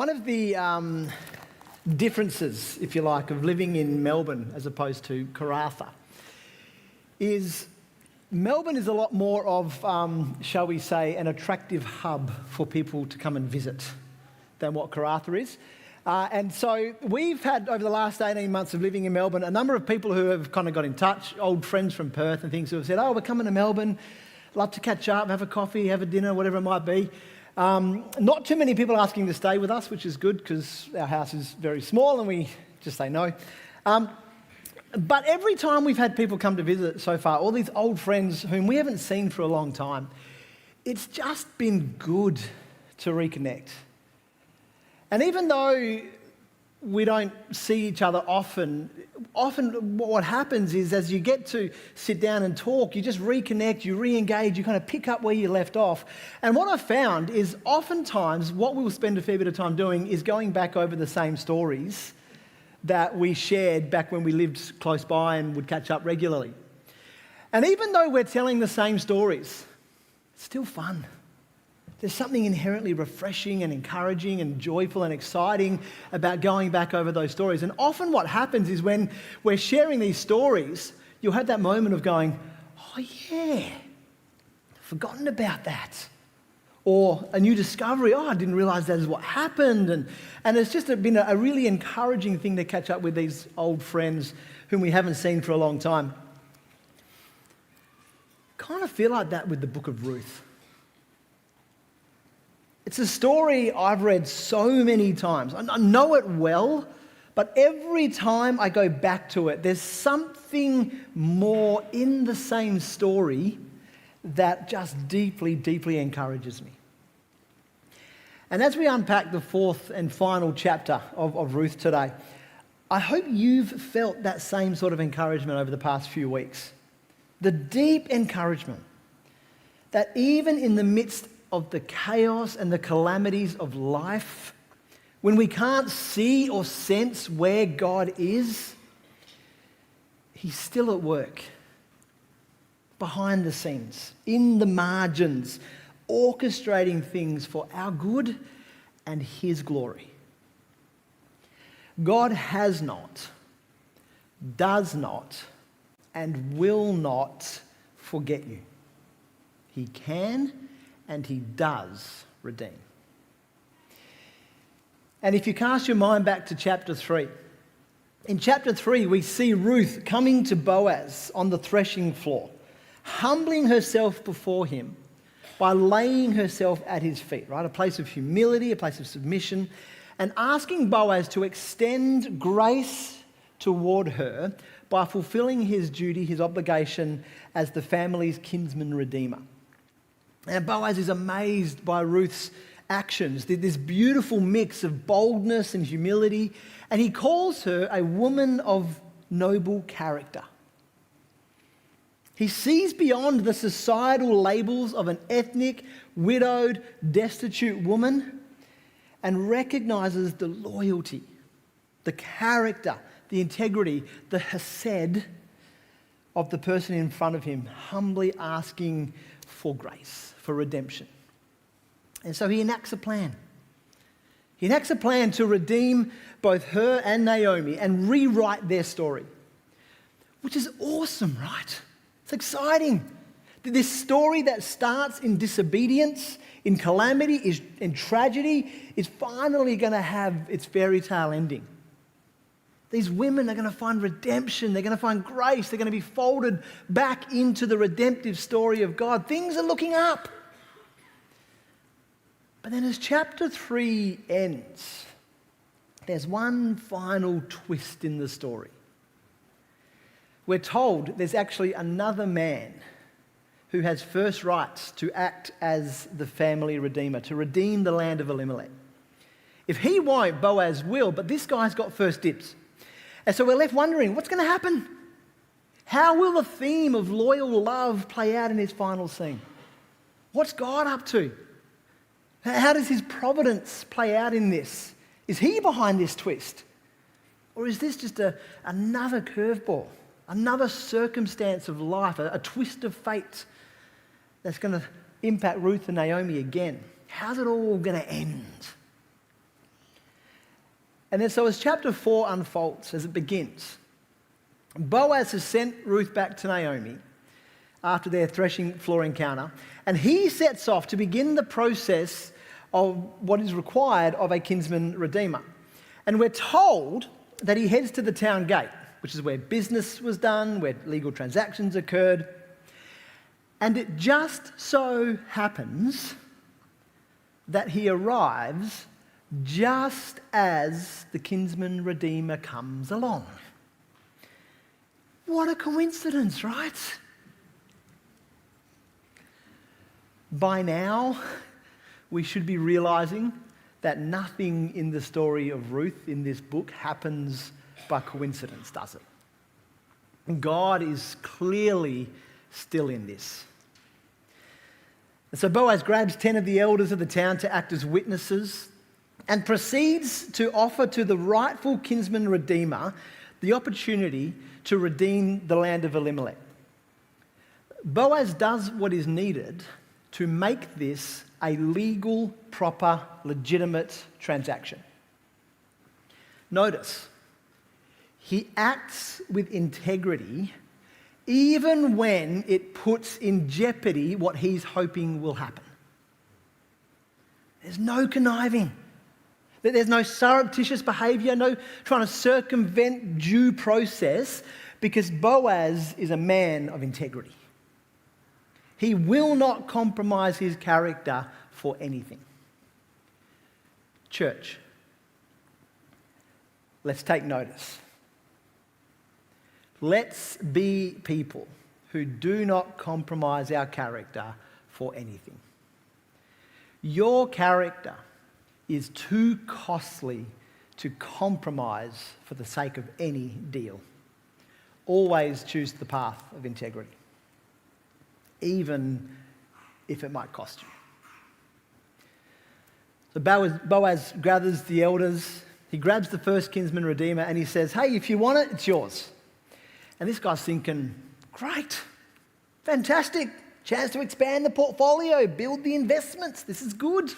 One of the differences, if you like, of living in Melbourne as opposed to Karratha is Melbourne is a lot more of, shall we say, an attractive hub for people to come and visit than what Karratha is. And so we've had, over the last 18 months of living in Melbourne, a number of people who have kind of got in touch, old friends from Perth and things, who have said, oh, we're coming to Melbourne, love to catch up, have a coffee, have a dinner, whatever it might be. Not too many people asking to stay with us, which is good because our house is very small and we just say no. But every time we've had people come to visit so far, all these old friends whom we haven't seen for a long time, it's just been good to reconnect. And even though we don't see each other often what happens is as you get to sit down and talk, you just reconnect, you re-engage, you kind of pick up where you left off. And what I've found is oftentimes what we'll spend a fair bit of time doing is going back over the same stories that we shared back when we lived close by and would catch up regularly. And even though we're telling the same stories, it's still fun. There's something inherently refreshing and encouraging and joyful and exciting about going back over those stories. And often what happens is when we're sharing these stories, you'll have that moment of going, oh yeah, I've forgotten about that. Or a new discovery, oh, I didn't realise that is what happened. And it's just been a really encouraging thing to catch up with these old friends whom we haven't seen for a long time. Kind of feel like that with the book of Ruth. It's a story I've read so many times. I know it well, but every time I go back to it, there's something more in the same story that just deeply, deeply encourages me. And as we unpack the fourth and final chapter of Ruth today, I hope you've felt that same sort of encouragement over the past few weeks. The deep encouragement that even in the midst of the chaos and the calamities of life, when we can't see or sense where God is, He's still at work, behind the scenes, in the margins, orchestrating things for our good and His glory. God has not, does not, and will not forget you. He can and He does redeem. And if you cast your mind back to chapter 3, in chapter 3 we see Ruth coming to Boaz on the threshing floor, humbling herself before him by laying herself at his feet, right? A place of humility, a place of submission, and asking Boaz to extend grace toward her by fulfilling his duty, his obligation as the family's kinsman redeemer. And Boaz is amazed by Ruth's actions, this beautiful mix of boldness and humility, and he calls her a woman of noble character. He sees beyond the societal labels of an ethnic, widowed, destitute woman and recognizes the loyalty, the character, the integrity, the hesed of the person in front of him, humbly asking for grace, for redemption. And so he enacts a plan. He enacts a plan to redeem both her and Naomi and rewrite their story, which is awesome, right? It's exciting. This story that starts in disobedience, in calamity, in tragedy, is finally going to have its fairy tale ending. These women are going to find redemption. They're going to find grace. They're going to be folded back into the redemptive story of God. Things are looking up. But then as chapter 3 ends, there's one final twist in the story. We're told there's actually another man who has first rights to act as the family redeemer, to redeem the land of Elimelech. If he won't, Boaz will, but this guy's got first dibs. And so we're left wondering, what's going to happen? How will the theme of loyal love play out in his final scene? What's God up to? How does His providence play out in this? Is He behind this twist? Or is this just another curveball, another circumstance of life, a twist of fate that's going to impact Ruth and Naomi again? How's it all going to end? And then so as chapter 4 unfolds, as it begins, Boaz has sent Ruth back to Naomi after their threshing floor encounter, and he sets off to begin the process of what is required of a kinsman redeemer. And we're told that he heads to the town gate, which is where business was done, where legal transactions occurred. And it just so happens that he arrives just as the kinsman redeemer comes along. What a coincidence, right? By now, we should be realizing that nothing in the story of Ruth in this book happens by coincidence, does it? God is clearly still in this. And so Boaz grabs 10 of the elders of the town to act as witnesses and proceeds to offer to the rightful kinsman redeemer the opportunity to redeem the land of Elimelech. Boaz does what is needed to make this a legal, proper, legitimate transaction. Notice, he acts with integrity even when it puts in jeopardy what he's hoping will happen. There's no conniving. There's no surreptitious behavior, no trying to circumvent due process, because Boaz is a man of integrity. He will not compromise his character for anything. Church, let's take notice. Let's be people who do not compromise our character for anything. Your character is too costly to compromise for the sake of any deal. Always choose the path of integrity, even if it might cost you. So Boaz gathers the elders, he grabs the first kinsman redeemer and he says, hey, if you want it, it's yours. And this guy's thinking, great, fantastic, chance to expand the portfolio, build the investments, this is good.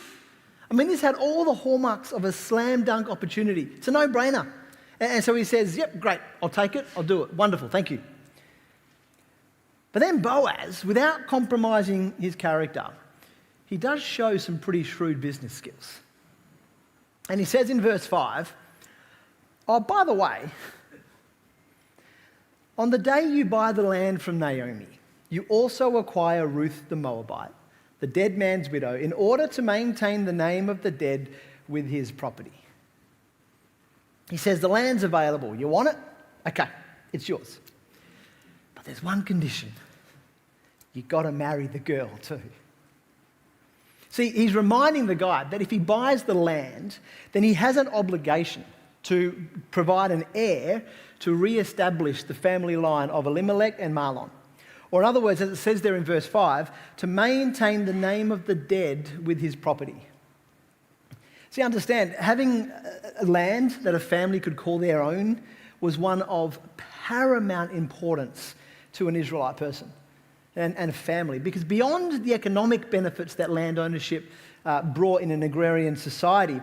I mean, this had all the hallmarks of a slam dunk opportunity. It's a no-brainer. And so he says, yep, great, I'll take it, I'll do it, wonderful, thank you. But then Boaz, without compromising his character, he does show some pretty shrewd business skills. And he says in verse 5, oh, by the way, on the day you buy the land from Naomi, you also acquire Ruth the Moabite, the dead man's widow, in order to maintain the name of the dead with his property. He says, the land's available. You want it? Okay, it's yours. But there's one condition. You've got to marry the girl too. See, he's reminding the guy that if he buys the land, then he has an obligation to provide an heir to re-establish the family line of Elimelech and Mahlon. Or in other words, as it says there in verse 5, to maintain the name of the dead with his property. See, understand, having a land that a family could call their own was one of paramount importance to an Israelite person and a family, because beyond the economic benefits that land ownership brought in an agrarian society,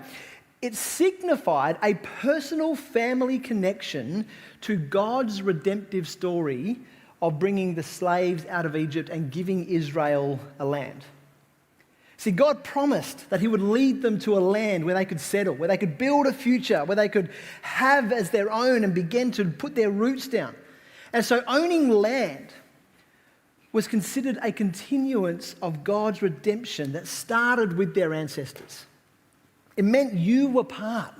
it signified a personal family connection to God's redemptive story of bringing the slaves out of Egypt and giving Israel a land. See, God promised that he would lead them to a land where they could settle, where they could build a future, where they could have as their own and begin to put their roots down. And so owning land was considered a continuance of God's redemption that started with their ancestors. It meant you were part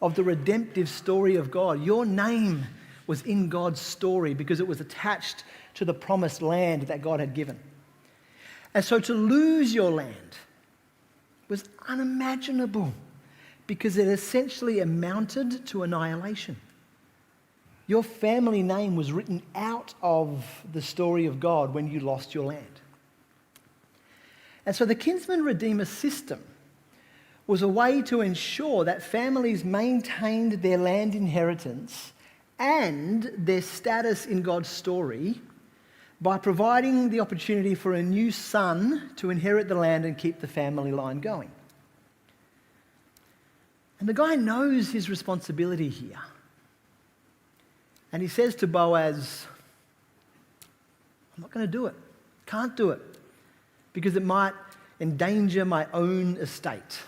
of the redemptive story of God. Your name was in God's story because it was attached to the promised land that God had given. And so to lose your land was unimaginable because it essentially amounted to annihilation. Your family name was written out of the story of God when you lost your land. And so the kinsman redeemer system was a way to ensure that families maintained their land inheritance and their status in God's story by providing the opportunity for a new son to inherit the land and keep the family line going. And the guy knows his responsibility here. And he says to Boaz, I'm not going to do it. Can't do it. Because it might endanger my own estate.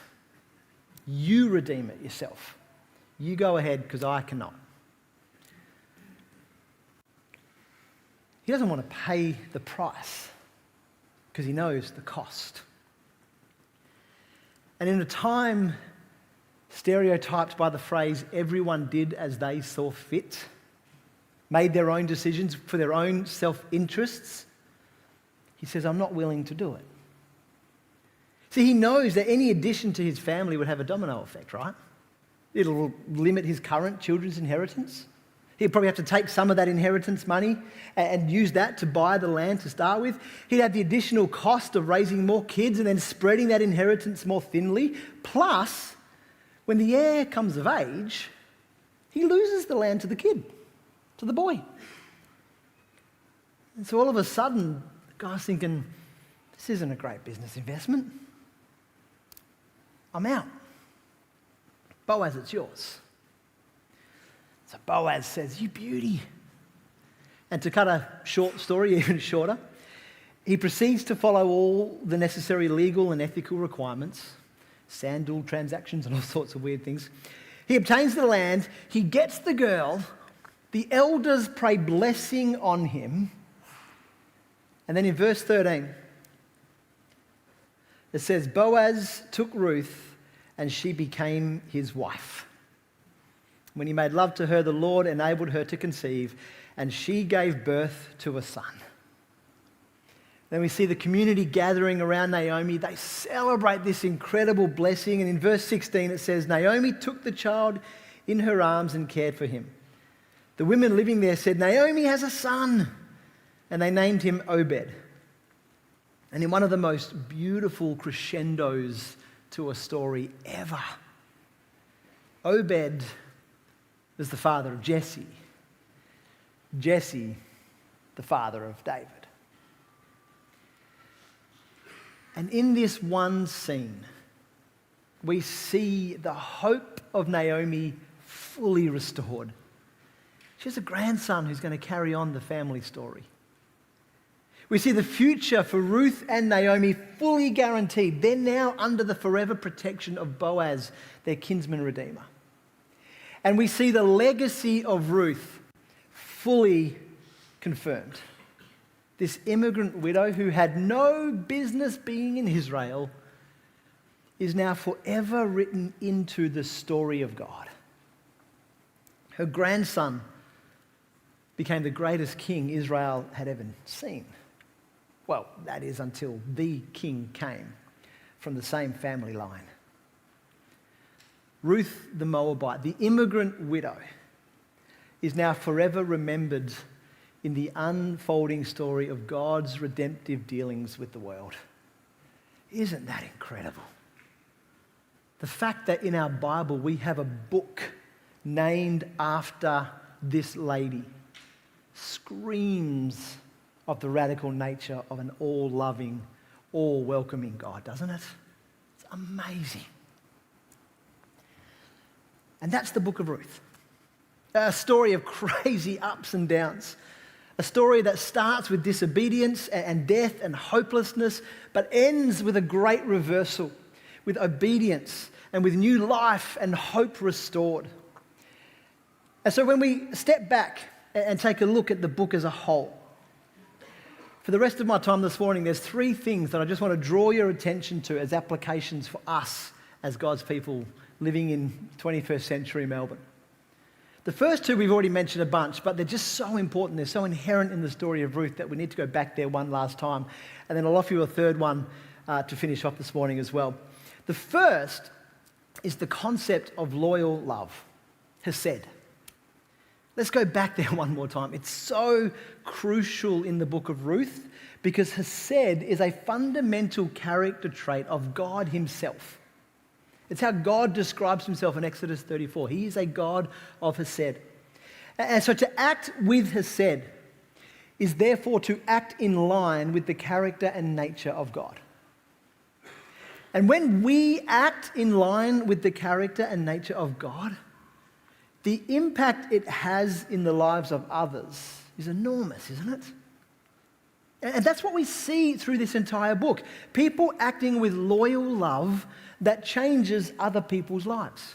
You redeem it yourself. You go ahead because I cannot. He doesn't want to pay the price because he knows the cost. And in a time stereotyped by the phrase, everyone did as they saw fit, made their own decisions for their own self-interests, he says, I'm not willing to do it. See, he knows that any addition to his family would have a domino effect, right? It'll limit his current children's inheritance. He'd probably have to take some of that inheritance money and use that to buy the land to start with. He'd have the additional cost of raising more kids and then spreading that inheritance more thinly. Plus, when the heir comes of age, he loses the land to the kid, to the boy. And so all of a sudden, the guy's thinking, this isn't a great business investment. I'm out. Boaz, it's yours. So Boaz says, you beauty. And to cut a short story even shorter, he proceeds to follow all the necessary legal and ethical requirements, sandal transactions and all sorts of weird things. He obtains the land, he gets the girl, the elders pray blessing on him, and then in verse 13, it says, Boaz took Ruth and she became his wife. When he made love to her, the Lord enabled her to conceive, and she gave birth to a son. Then we see the community gathering around Naomi. They celebrate this incredible blessing. And in verse 16 it says, Naomi took the child in her arms and cared for him. The women living there said, Naomi has a son. And they named him Obed. And in one of the most beautiful crescendos to a story ever, Obed was the father of Jesse. Jesse, the father of David. And in this one scene, we see the hope of Naomi fully restored. She has a grandson who's going to carry on the family story. We see the future for Ruth and Naomi fully guaranteed. They're now under the forever protection of Boaz, their kinsman redeemer. And we see the legacy of Ruth fully confirmed. This immigrant widow who had no business being in Israel is now forever written into the story of God. Her grandson became the greatest king Israel had ever seen. Well, that is until the king came from the same family line. Ruth the Moabite, the immigrant widow, is now forever remembered in the unfolding story of God's redemptive dealings with the world. Isn't that incredible? The fact that in our Bible we have a book named after this lady screams of the radical nature of an all-loving, all-welcoming God, doesn't it? It's amazing. And that's the book of Ruth. A story of crazy ups and downs. A story that starts with disobedience and death and hopelessness, but ends with a great reversal, with obedience and with new life and hope restored. And so when we step back and take a look at the book as a whole, for the rest of my time this morning, there's three things that I just want to draw your attention to as applications for us as God's people living in 21st century Melbourne. The first two we've already mentioned a bunch, but they're just so important. They're so inherent in the story of Ruth that we need to go back there one last time. And then I'll offer you a third one to finish off this morning as well. The first is the concept of loyal love, hesed. Let's go back there one more time. It's so crucial in the book of Ruth because hesed is a fundamental character trait of God himself. It's how God describes himself in Exodus 34. He is a God of hesed. And so to act with hesed is therefore to act in line with the character and nature of God. And when we act in line with the character and nature of God, the impact it has in the lives of others is enormous, isn't it? And that's what we see through this entire book. People acting with loyal love that changes other people's lives.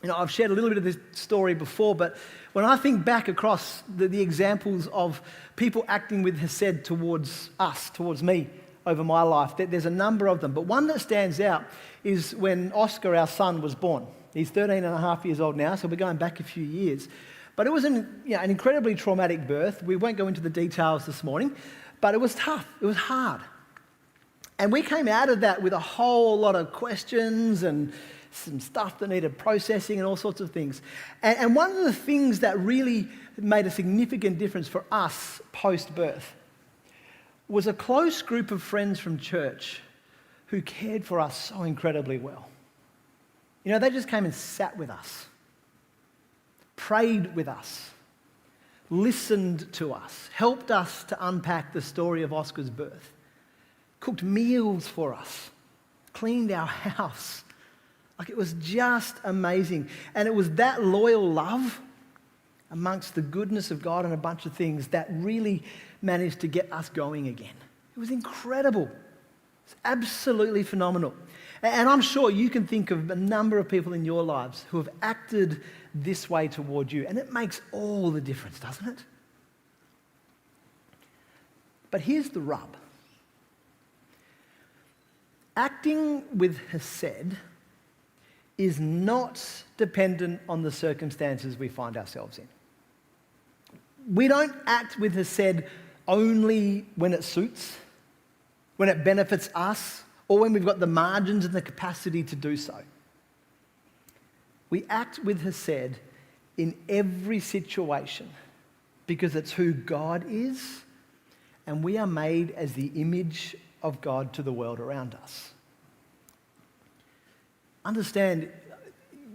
You know, I've shared a little bit of this story before, but when I think back across the examples of people acting with hesed towards us, towards me, over my life, there's a number of them. But one that stands out is when Oscar, our son, was born. He's 13 and a half years old now, so we're going back a few years. But it was an incredibly traumatic birth. We won't go into the details this morning, but it was tough. It was hard. And we came out of that with a whole lot of questions and some stuff that needed processing and all sorts of things. And one of the things that really made a significant difference for us post-birth was a close group of friends from church who cared for us so incredibly well. You know, they just came and sat with us, prayed with us, listened to us, helped us to unpack the story of Oscar's birth, cooked meals for us, cleaned our house. Like, it was just amazing. And it was that loyal love amongst the goodness of God and a bunch of things that really managed to get us going again. It was incredible. It's absolutely phenomenal. And I'm sure you can think of a number of people in your lives who have acted this way toward you, and it makes all the difference, doesn't it? But here's the rub. Acting with hesed is not dependent on the circumstances we find ourselves in. We don't act with hesed only when it suits, when it benefits us, or when we've got the margins and the capacity to do so. We act with hesed in every situation because it's who God is, and we are made as the image of God to the world around us. Understand,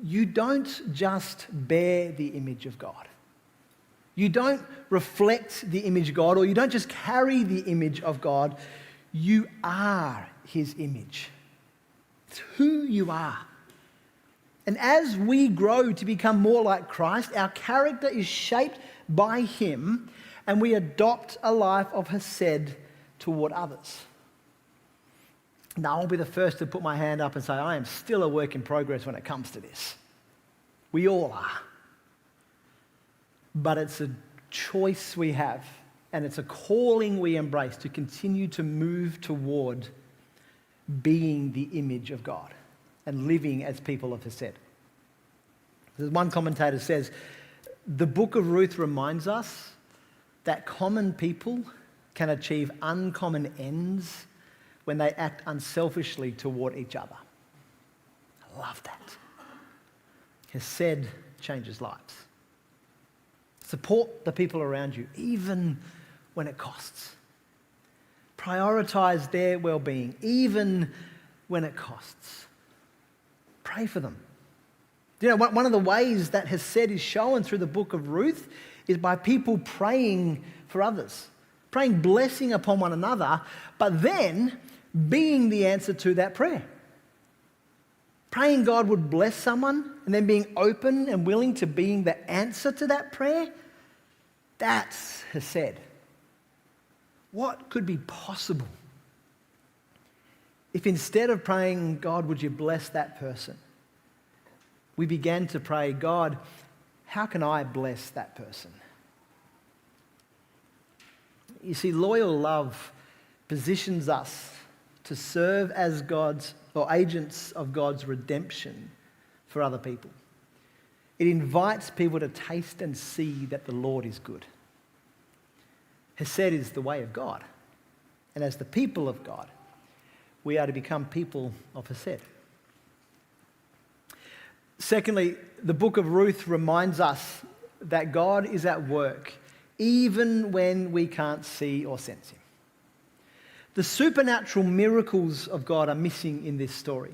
you don't just bear the image of God. You don't reflect the image of God, or you don't just carry the image of God. You are his image. It's who you are. And as we grow to become more like Christ, our character is shaped by him, and we adopt a life of hesed toward others. Now, I'll be the first to put my hand up and say, I am still a work in progress when it comes to this. We all are. But it's a choice we have, and it's a calling we embrace to continue to move toward being the image of God and living as people of hesed. One commentator says, the book of Ruth reminds us that common people can achieve uncommon ends when they act unselfishly toward each other. I love that. Hesed changes lives. Support the people around you, even when it costs. Prioritize their well-being, even when it costs. Pray for them. You know, one of the ways that hesed is shown through the book of Ruth is by people praying for others, praying blessing upon one another, but then being the answer to that prayer. Praying God would bless someone and then being open and willing to being the answer to that prayer, that's hesed. What could be possible if instead of praying, God, would you bless that person, we began to pray, God, how can I bless that person? You see, loyal love positions us to serve as God's or agents of God's redemption for other people. It invites people to taste and see that the Lord is good. Hesed is the way of God. And as the people of God, we are to become people of Hesed. Secondly, the book of Ruth reminds us that God is at work even when we can't see or sense Him. The supernatural miracles of God are missing in this story.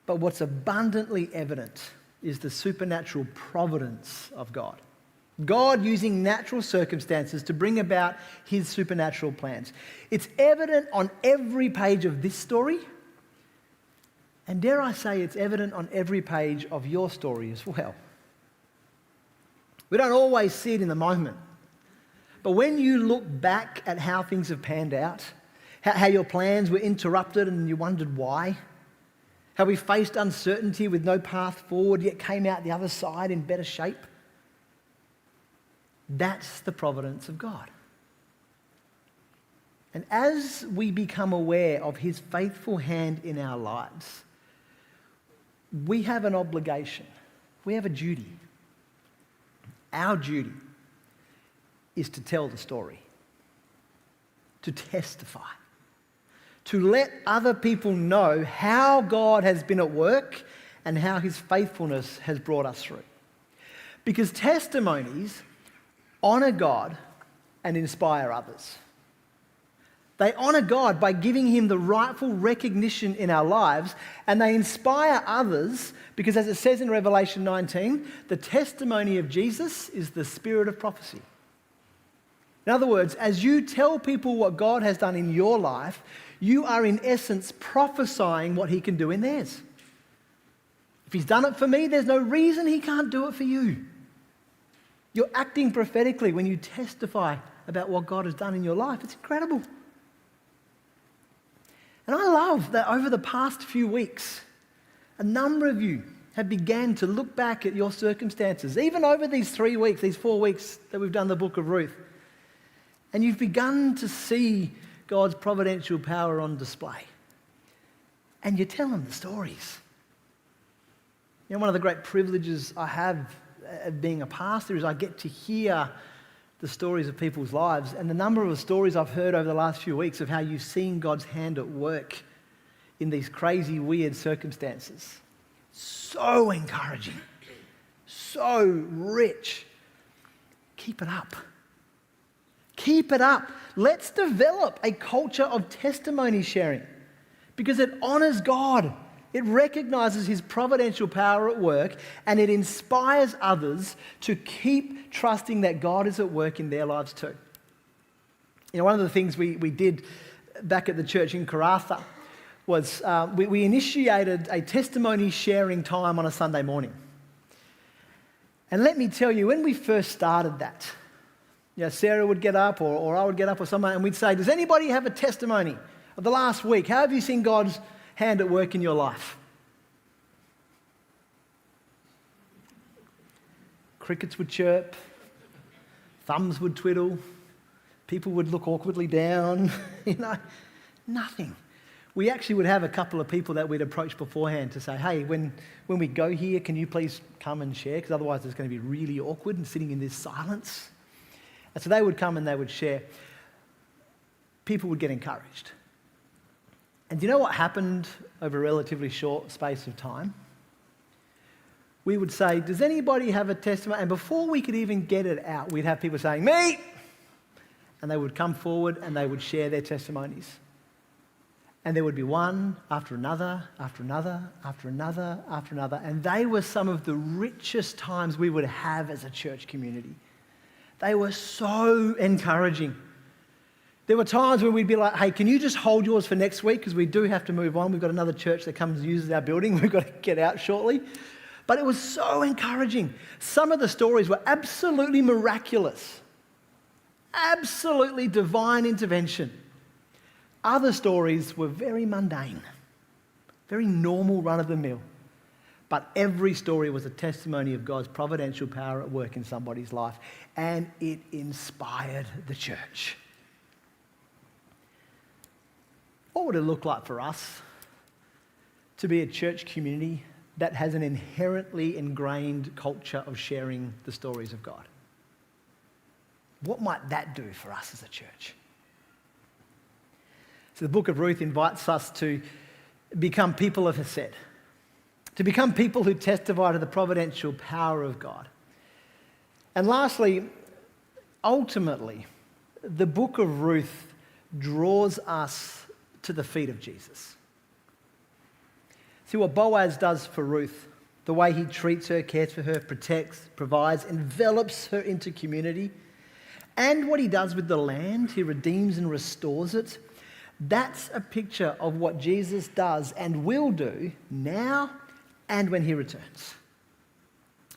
But what's abundantly evident is the supernatural providence of God. God using natural circumstances to bring about His supernatural plans. It's evident on every page of this story, And dare I say, it's evident on every page of your story as well. We don't always see it in the moment. But when you look back at how things have panned out, how your plans were interrupted and you wondered why, how we faced uncertainty with no path forward yet came out the other side in better shape, that's the providence of God. And as we become aware of his faithful hand in our lives, we have an obligation. We have a duty. Our duty is to tell the story, to testify, to let other people know how God has been at work and how his faithfulness has brought us through. Because testimonies honour God and inspire others. They honour God by giving him the rightful recognition in our lives, and they inspire others because, as it says in Revelation 19, the testimony of Jesus is the spirit of prophecy. In other words, as you tell people what God has done in your life, you are in essence prophesying what he can do in theirs. If he's done it for me, there's no reason he can't do it for you. You're acting prophetically when you testify about what God has done in your life. It's incredible. And I love that over the past few weeks, a number of you have began to look back at your circumstances, even over these 3 weeks, these 4 weeks that we've done the book of Ruth. And you've begun to see God's providential power on display. And you're telling the stories. You know, one of the great privileges I have of being a pastor is I get to hear the stories of people's lives. And the number of stories I've heard over the last few weeks of how you've seen God's hand at work in these crazy, weird circumstances. So encouraging. So rich. Keep it up. Keep it up. Let's develop a culture of testimony sharing because it honours God. It recognises his providential power at work, and it inspires others to keep trusting that God is at work in their lives too. You know, one of the things we did back at the church in Karratha was we initiated a testimony sharing time on a Sunday morning. And let me tell you, when we first started that, you know, Sarah would get up or I would get up or someone and we'd say, does anybody have a testimony of the last week? How have you seen God's hand at work in your life? Crickets would chirp, thumbs would twiddle, people would look awkwardly down, you know, nothing. We actually would have a couple of people that we'd approach beforehand to say, hey, when we go here, can you please come and share? Because otherwise it's going to be really awkward and sitting in this silence. And so they would come and they would share. People would get encouraged. And do you know what happened over a relatively short space of time? We would say, does anybody have a testimony? And before we could even get it out, we'd have people saying, me! And they would come forward and they would share their testimonies. And there would be one after another, after another, after another, after another. And they were some of the richest times we would have as a church community. They were so encouraging. There were times when we'd be like, hey, can you just hold yours for next week? Because we do have to move on. We've got another church that comes and uses our building. We've got to get out shortly. But it was so encouraging. Some of the stories were absolutely miraculous. Absolutely divine intervention. Other stories were very mundane. Very normal run-of-the-mill. But every story was a testimony of God's providential power at work in somebody's life. And it inspired the church. What would it look like for us to be a church community that has an inherently ingrained culture of sharing the stories of God? What might that do for us as a church? So the book of Ruth invites us to become people of Hesed, to become people who testify to the providential power of God. And lastly, ultimately, the book of Ruth draws us to the feet of Jesus. See what Boaz does for Ruth, the way he treats her, cares for her, protects, provides, envelops her into community, and what he does with the land, he redeems and restores it. That's a picture of what Jesus does and will do now and when he returns.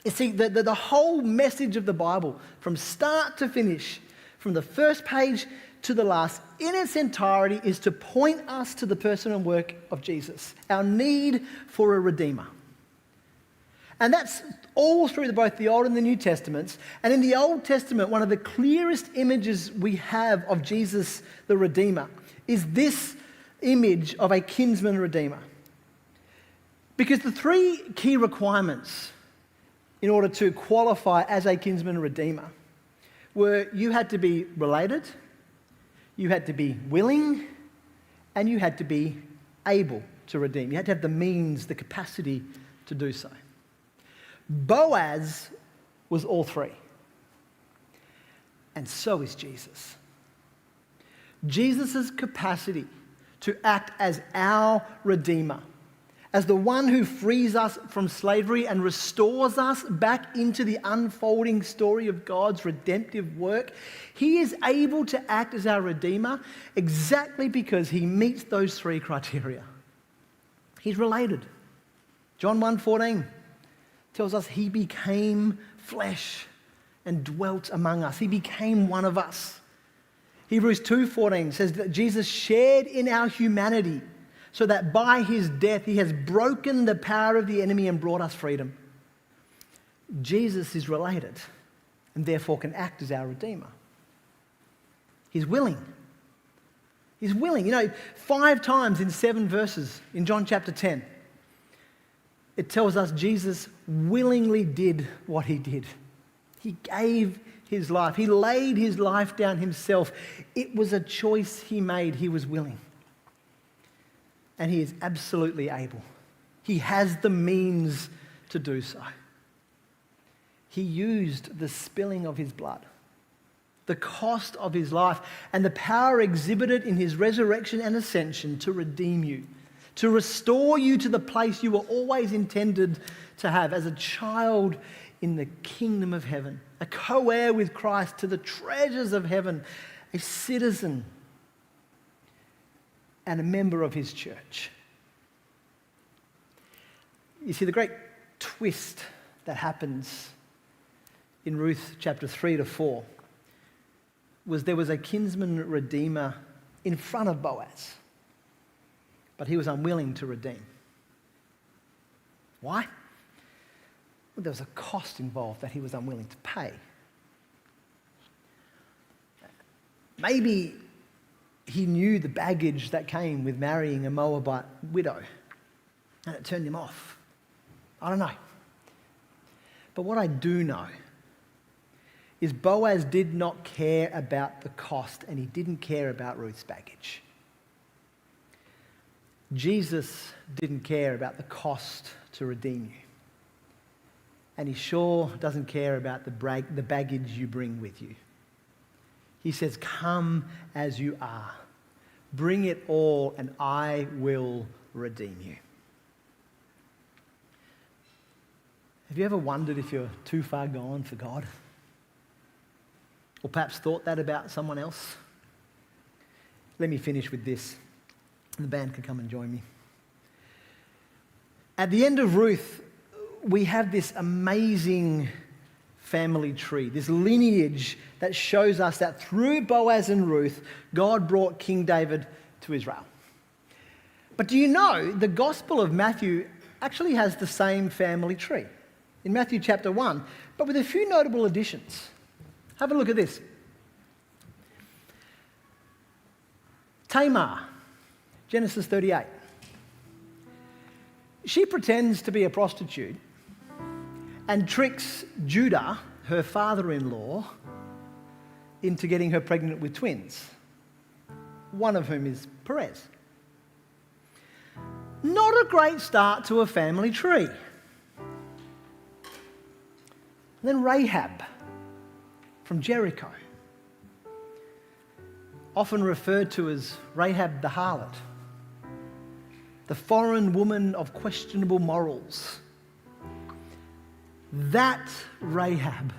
You see, the whole message of the Bible, from start to finish, from the first page to the last, in its entirety, is to point us to the person and work of Jesus, our need for a Redeemer. And that's all through both the Old and the New Testaments. And in the Old Testament, one of the clearest images we have of Jesus the Redeemer is this image of a kinsman redeemer. Because the three key requirements in order to qualify as a kinsman redeemer were you had to be related, you had to be willing, and you had to be able to redeem. You had to have the means, the capacity to do so. Boaz was all three. And so is Jesus. Jesus' capacity to act as our Redeemer, as the one who frees us from slavery and restores us back into the unfolding story of God's redemptive work, he is able to act as our Redeemer exactly because he meets those three criteria. He's related. John 1:14 tells us he became flesh and dwelt among us. He became one of us. Hebrews 2:14 says that Jesus shared in our humanity so that by his death he has broken the power of the enemy and brought us freedom. Jesus is related and therefore can act as our Redeemer. He's willing. He's willing. 5 times in 7 verses in John chapter 10, it tells us Jesus willingly did what he did. He gave his life. He laid his life down himself. It was a choice he made. He was willing. And he is absolutely able. He has the means to do so. He used the spilling of his blood, the cost of his life, and the power exhibited in his resurrection and ascension to redeem you, to restore you to the place you were always intended to have as a child in the kingdom of heaven, a co-heir with Christ to the treasures of heaven, a citizen and a member of his church. You see, the great twist that happens in Ruth chapter 3 to 4 was there was a kinsman redeemer in front of Boaz, but he was unwilling to redeem. Why? Well, there was a cost involved that he was unwilling to pay. Maybe he knew the baggage that came with marrying a Moabite widow, and it turned him off. I don't know. But what I do know is Boaz did not care about the cost, and he didn't care about Ruth's baggage. Jesus didn't care about the cost to redeem you. And he sure doesn't care about the baggage you bring with you. He says, come as you are. Bring it all and I will redeem you. Have you ever wondered if you're too far gone for God? Or perhaps thought that about someone else? Let me finish with this. The band can come and join me. At the end of Ruth, we have this amazing family tree, this lineage that shows us that through Boaz and Ruth, God brought King David to Israel. But do you know the Gospel of Matthew actually has the same family tree in Matthew chapter 1, but with a few notable additions. Have a look at this. Tamar, Genesis 38. She pretends to be a prostitute and tricks Judah, her father-in-law, into getting her pregnant with twins, one of whom is Perez. Not a great start to a family tree. And then Rahab from Jericho, often referred to as Rahab the harlot, the foreign woman of questionable morals. That Rahab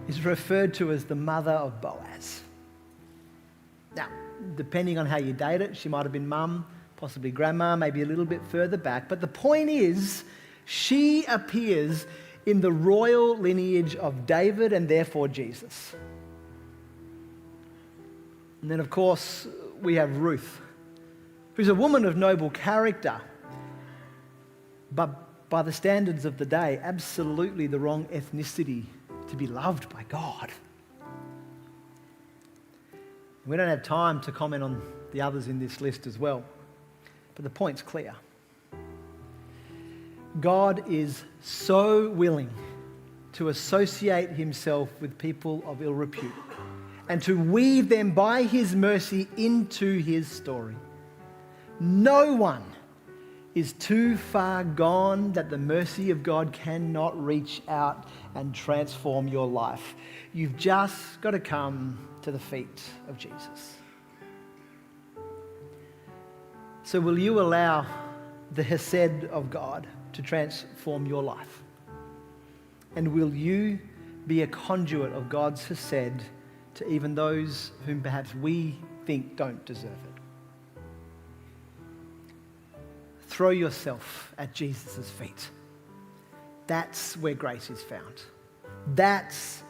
is referred to as the mother of Boaz. Now, depending on how you date it, she might have been mum, possibly grandma, maybe a little bit further back. But the point is, she appears in the royal lineage of David and therefore Jesus. And then, of course, we have Ruth, who's a woman of noble character, but by the standards of the day, absolutely the wrong ethnicity to be loved by God. We don't have time to comment on the others in this list as well, but the point's clear. God is so willing to associate himself with people of ill repute and to weave them by his mercy into his story. No one is too far gone that the mercy of God cannot reach out and transform your life. You've just got to come to the feet of Jesus. So will you allow the Hesed of God to transform your life? And will you be a conduit of God's Hesed to even those whom perhaps we think don't deserve it? Throw yourself at Jesus' feet. That's where grace is found. That's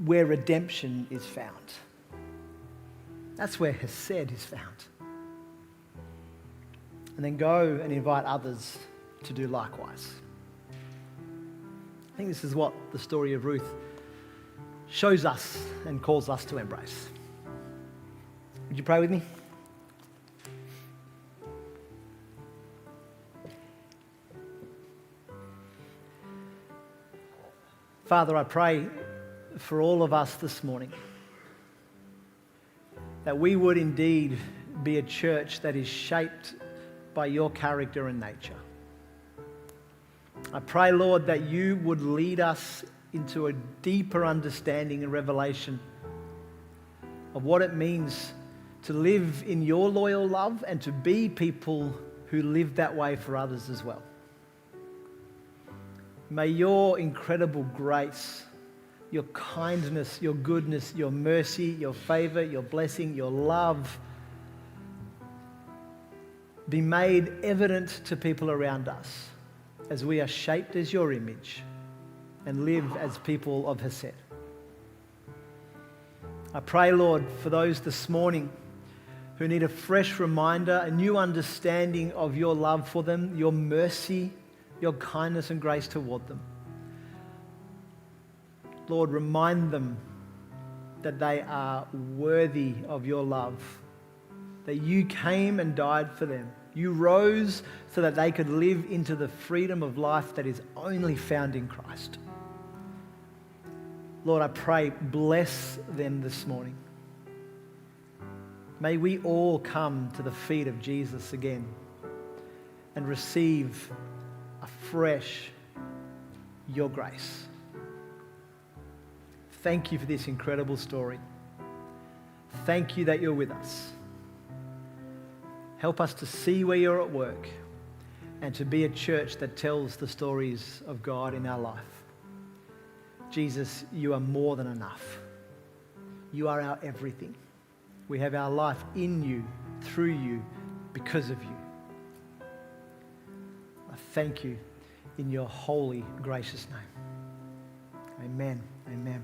where redemption is found. That's where Hesed is found. And then go and invite others to do likewise. I think this is what the story of Ruth shows us and calls us to embrace. Would you pray with me? Father, I pray for all of us this morning that we would indeed be a church that is shaped by your character and nature. I pray, Lord, that you would lead us into a deeper understanding and revelation of what it means to live in your loyal love and to be people who live that way for others as well. May your incredible grace, your kindness, your goodness, your mercy, your favor, your blessing, your love be made evident to people around us as we are shaped as your image and live as people of Hesed. I pray, Lord, for those this morning who need a fresh reminder, a new understanding of your love for them, your mercy, your kindness and grace toward them. Lord, remind them that they are worthy of your love, that you came and died for them. You rose so that they could live into the freedom of life that is only found in Christ. Lord, I pray, bless them this morning. May we all come to the feet of Jesus again and receive afresh your grace. Thank you for this incredible story. Thank you that you're with us. Help us to see where you're at work and to be a church that tells the stories of God in our life. Jesus, you are more than enough. You are our everything. We have our life in you, through you, because of you. I thank you in your holy, gracious name. Amen. Amen.